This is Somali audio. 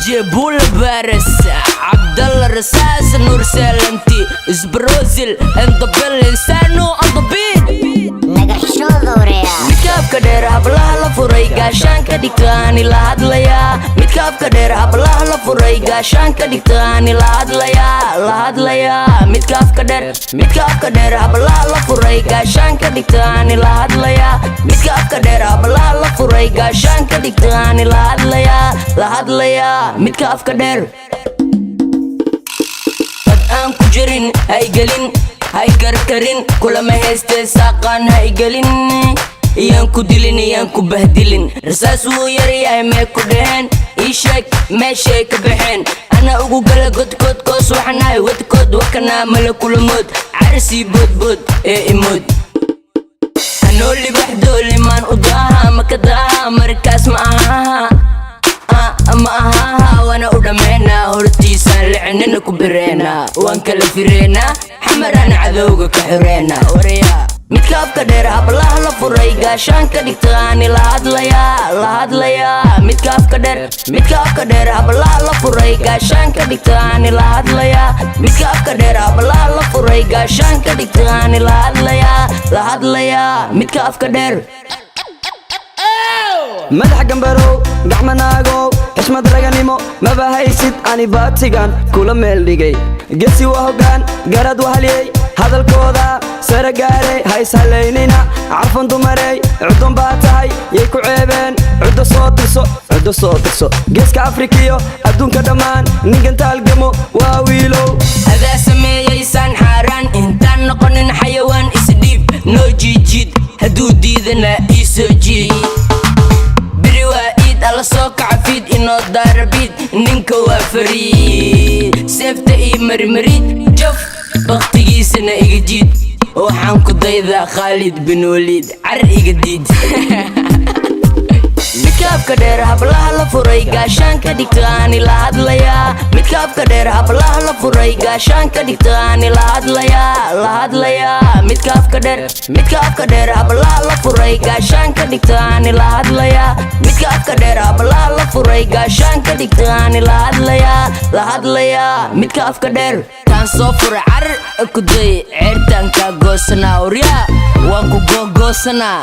جيبوا البارس عبد الله الرصاص نور سالنتي اسبروزل اند بالانسانو اند بيت midkaafka dheer hablaha la furay gaashaanka dhigtaani la hadlayaa midkaafka dheer hablaha la furay gaashaanka dhigtaani la hadlayaa midkaafka dheer hablaha la furay gaashaanka dhigtaani la hadlayaa midkaafka dheer hablaha la furay gaashaanka dhigtaani la hadlayaa midkaafka dheer dad aan ku jirin hay gelin hay karkarin kulama heystee saaqaan hay gelin iyaan ku dilin iyaan ku bahdilin rasaas wuu yaryahay mee ku dheheen ii sheeg meeshay ka baxeen ana ugu gala godkood koos waxanahay wadkood wakanaa mala kulamood carsii boodbood ee imood anoo libaxdoolimaan u daaha maka daaha markaas ma ahaha wana u dhammaynaa hortiisaan licinana ku bireenaa waan kala fireenaa xamaraan cadowga ka xireenaa waryaa midkaafka dheer hablaha la furay gaashaanka dhigtaani la hadlayaa midkaafka dheer hablaha la furay gaashaanka dhigtaani la hadlayaa midkaafka dheer hablaha la furay gaashaanka dhigtaani la hadlayaa midkaafka dheer madax gambarow gacmanaagow xishmad raganimo maba haysid ani baatigan kula meel dhigay gesi waa hoggaan garad wahaliyey hadalkooda sare gaaray hays halaynina carfan dumarey cudun baa tahay yay ku ceebeen cuddo soo tirso geeska afrikiyo adduunka dhammaan ninkan taalgamo waa wiilow adaa sameeyaysaan xaaraan intaan noqonin xayawaan isdhiib noo jiijid hadduu diidana ii soo jiid biri waa iid alla soo kaca fiid inoo daarabiid ninka waa fariid seefta ii marmarid jaf baktigiisana iga jiid waxaan ku daydaa khaalid bin waliid car iga diid midkaafka dheer hablaha la furay gaashaanka dhigtaani la hadlayaa midkaafka dheer hablaha la furay gaashaanka dhigtaani la hadlayaa midkaafka dheer hablaha la furay gaashaanka dhigtaani la hadlayaa midkaafka dheer hablaha la furay gaashaanka dhigtaani la hadlayaa midkaafka dheer taan soo furay car ku day ceertaan kaa goosanaa waryaa waan ku googoosanaa